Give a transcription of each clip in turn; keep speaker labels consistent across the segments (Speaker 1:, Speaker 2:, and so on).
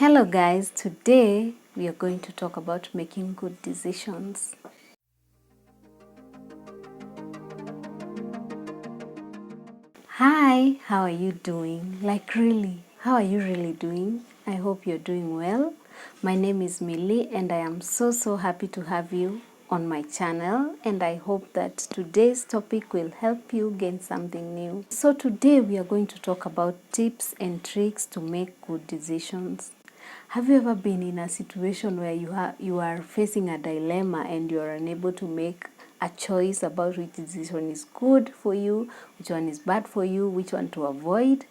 Speaker 1: Hello guys, today we are going to talk about making good decisions. Hi, how are you doing? Like really, how are you really doing? I hope you're doing well. My name is Millie and I am so happy to have you on my channel, and I hope that today's topic will help you gain something new. So today we are going to talk about tips and tricks to make good decisions. Have you ever been in a situation where you are facing a dilemma and you are unable to make a choice about which decision is good for you, which one is bad for you, which one to avoid?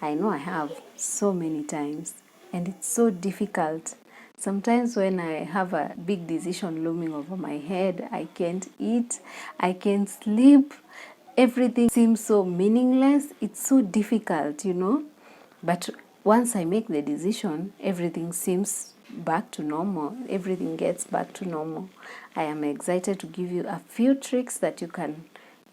Speaker 1: I know I have so many times, and it's so difficult. Sometimes when I have a big decision looming over my head, I can't eat, I can't sleep, everything seems so meaningless. It's so difficult, But once I make the decision, everything seems back to normal. Everything gets back to normal. I am excited to give you a few tricks that you can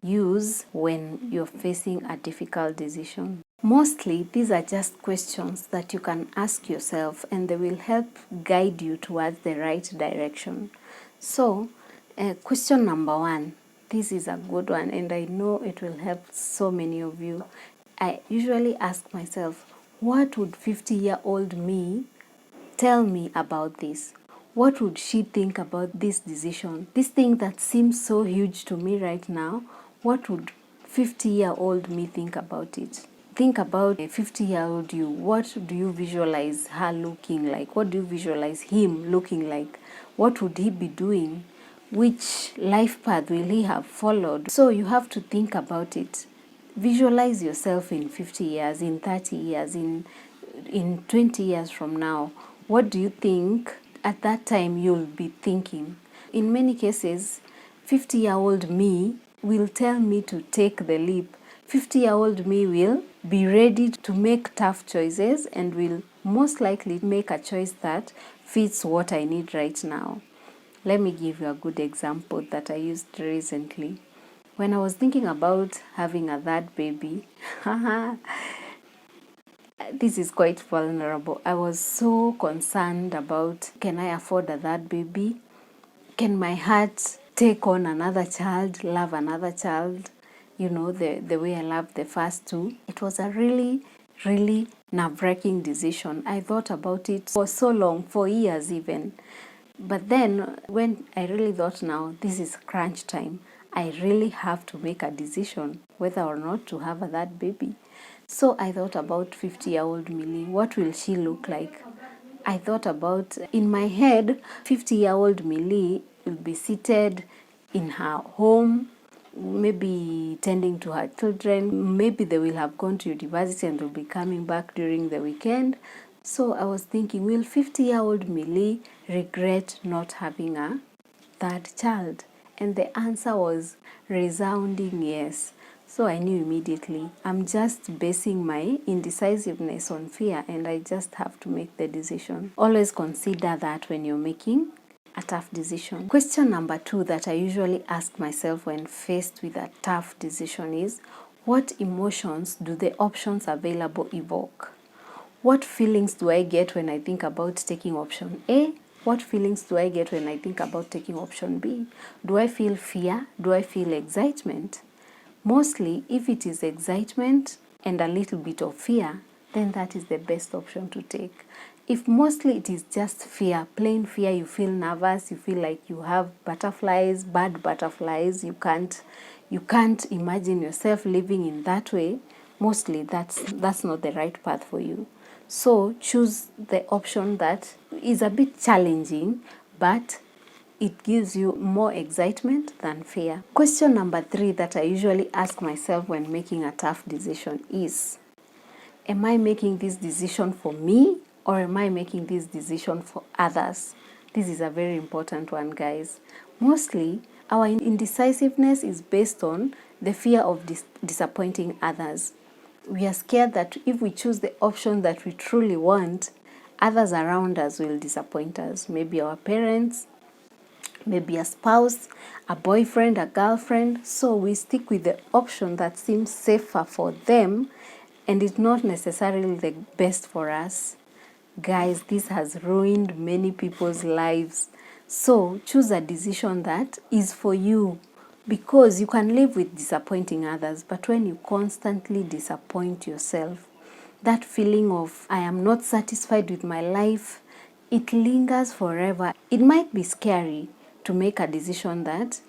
Speaker 1: use when you're facing a difficult decision. Mostly, these are just questions that you can ask yourself, and they will help guide you towards the right direction. So, question number one. This is a good one, and I know it will help so many of you. I usually ask myself, what would 50-year-old me tell me about this? What would she think about this decision? This thing that seems so huge to me right now, what would 50-year-old me think about it? Think about a 50-year-old you. What do you visualize her looking like? What do you visualize him looking like? What would he be doing? Which life path will he have followed? So you have to think about it. Visualize yourself in 50 years, in 30 years, in 20 years from now. What do you think at that time you'll be thinking? In many cases, 50-year-old me will tell me to take the leap. 50-year-old me will be ready to make tough choices and will most likely make a choice that fits what I need right now. Let me give you a good example that I used recently. When I was thinking about having a third baby, this is quite vulnerable. I was so concerned about, can I afford a third baby? Can my heart take on another child, love another child, the way I loved the first two? It was a really nerve-wracking decision. I thought about it for so long, for years even. But then when I really thought, now this is crunch time, I really have to make a decision whether or not to have a third baby. So I thought about 50-year-old Millie. What will she look like? I thought about, in my head, 50-year-old Millie will be seated in her home, maybe tending to her children. Maybe they will have gone to university and will be coming back during the weekend. So I was thinking, will 50-year-old Millie regret not having a third child? And the answer was resounding yes. So I knew immediately, I'm just basing my indecisiveness on fear, and I just have to make the decision. Always consider that when you're making a tough decision. Question number two that I usually ask myself when faced with a tough decision is, what emotions do the options available evoke? What feelings do I get when I think about taking option A? What feelings do I get when I think about taking option B? Do I feel fear? Do I feel excitement? Mostly, if it is excitement and a little bit of fear, then that is the best option to take. If mostly it is just fear, plain fear, you feel nervous, you feel like you have butterflies, bad butterflies, you can't imagine yourself living in that way, mostly that's not the right path for you. So choose the option that is a bit challenging, but it gives you more excitement than fear. Question number three that I usually ask myself when making a tough decision is, am I making this decision for me, or am I making this decision for others? This is a very important one, guys. Mostly, our indecisiveness is based on the fear of disappointing others. We are scared that if we choose the option that we truly want, others around us will disappoint us. Maybe our parents, maybe a spouse, a boyfriend, a girlfriend. So we stick with the option that seems safer for them and is not necessarily the best for us. Guys, this has ruined many people's lives. So choose a decision that is for you, because you can live with disappointing others, but when you constantly disappoint yourself, that feeling of I am not satisfied with my life, it lingers forever. It might be scary to make a decision that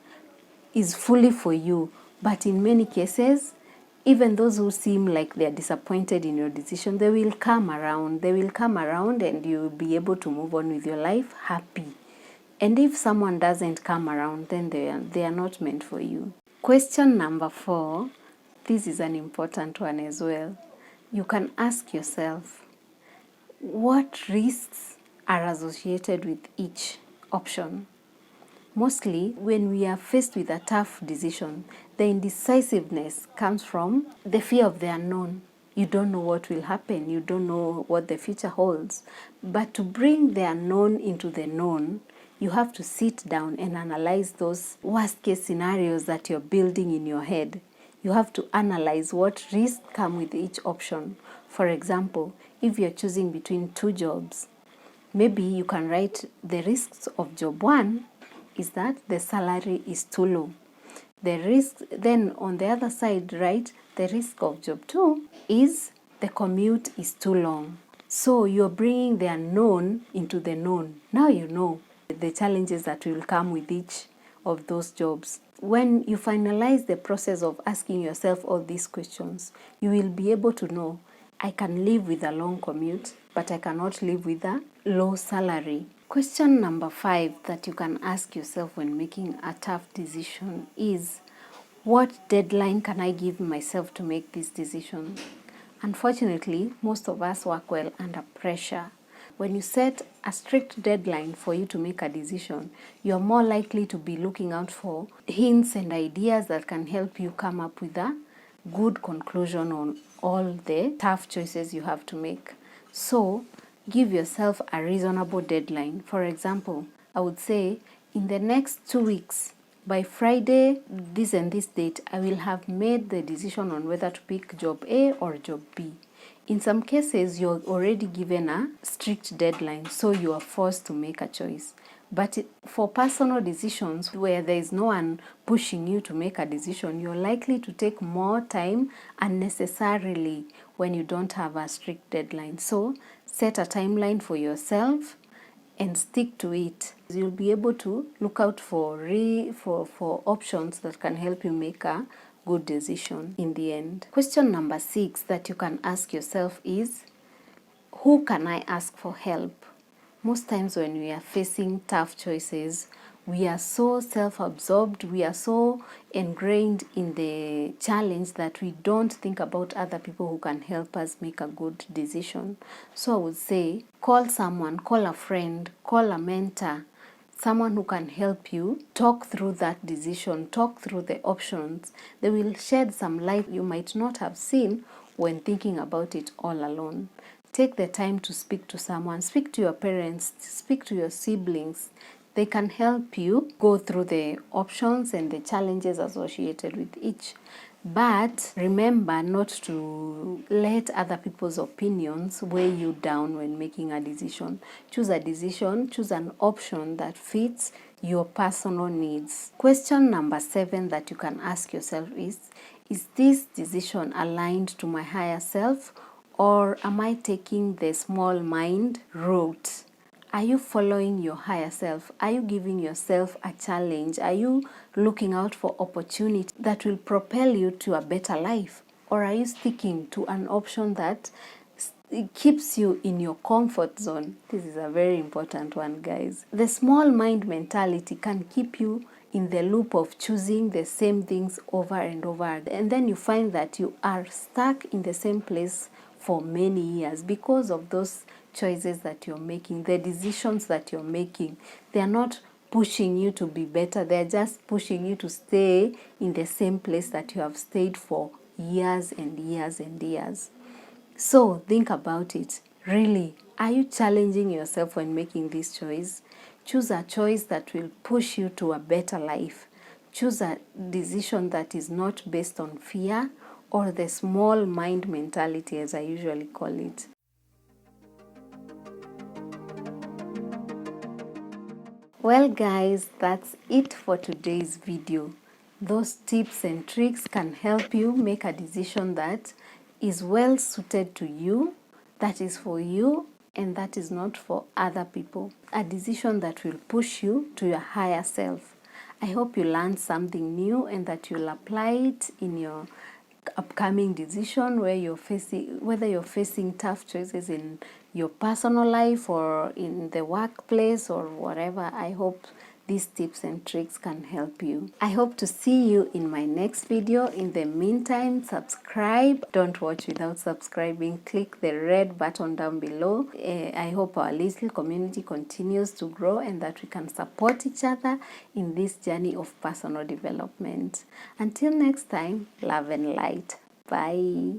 Speaker 1: is fully for you, but in many cases, even those who seem like they're disappointed in your decision, they will come around. They will come around and you'll be able to move on with your life happy. And if someone doesn't come around, then they are not meant for you. Question number 4, this is an important one as well. You can ask yourself, what risks are associated with each option? Mostly, when we are faced with a tough decision, the indecisiveness comes from the fear of the unknown. You don't know what will happen. You don't know what the future holds. But to bring the unknown into the known, you have to sit down and analyze those worst case scenarios that you're building in your head. You have to analyze what risks come with each option. For example, if you're choosing between 2 jobs, maybe you can write the risks of job 1 is that the salary is too low. The risk, then on the other side, right, the risk of job 2 is the commute is too long. So you're bringing the unknown into the known. Now you know the challenges that will come with each of those jobs. When you finalize the process of asking yourself all these questions, you will be able to know, I can live with a long commute, but I cannot live with a low salary. Question number 5 that you can ask yourself when making a tough decision is, what deadline can I give myself to make this decision? Unfortunately, most of us work well under pressure. When you set a strict deadline for you to make a decision, you're more likely to be looking out for hints and ideas that can help you come up with a good conclusion on all the tough choices you have to make. So, give yourself a reasonable deadline. For example, I would say in the next 2 weeks, by Friday, this and this date, I will have made the decision on whether to pick job A or job B. In some cases, you're already given a strict deadline, so you are forced to make a choice. But for personal decisions where there is no one pushing you to make a decision, you're likely to take more time unnecessarily when you don't have a strict deadline. So set a timeline for yourself and stick to it. You'll be able to look out for options that can help you make a good decision in the end. Question number 6 that you can ask yourself is, who can I ask for help? Most times when we are facing tough choices, we are so self-absorbed, we are so ingrained in the challenge that we don't think about other people who can help us make a good decision. So I would say, call someone, call a friend, call a mentor, someone who can help you talk through that decision, talk through the options. They will shed some light you might not have seen when thinking about it all alone. Take the time to speak to someone, speak to your parents, speak to your siblings. They can help you go through the options and the challenges associated with each. But remember not to let other people's opinions weigh you down when making a decision. Choose a decision, choose an option that fits your personal needs. Question number 7 that you can ask yourself is this decision aligned to my higher self, or am I taking the small mind route? Are you following your higher self? Are you giving yourself a challenge? Are you looking out for opportunity that will propel you to a better life? Or are you sticking to an option that keeps you in your comfort zone? This is a very important one, guys. The small mind mentality can keep you in the loop of choosing the same things over and over. And then you find that you are stuck in the same place for many years because of those choices that you're making, the decisions that you're making. They are not pushing you to be better. They're just pushing you to stay in the same place that you have stayed for years and years and years. So think about it. Really, are you challenging yourself when making this choice? Choose a choice that will push you to a better life. Choose a decision that is not based on fear or the small mind mentality, as I usually call it. Well guys, that's it for today's video. Those tips and tricks can help you make a decision that is well suited to you, that is for you, and that is not for other people. A decision that will push you to your higher self. I hope you learned something new and that you'll apply it in your upcoming decision where whether you're facing tough choices in your personal life or in the workplace or whatever. I hope these tips and tricks can help you. I hope to see you in my next video. In the meantime, subscribe. Don't watch without subscribing. Click the red button down below. I hope our little community continues to grow and that we can support each other in this journey of personal development. Until next time, love and light. Bye.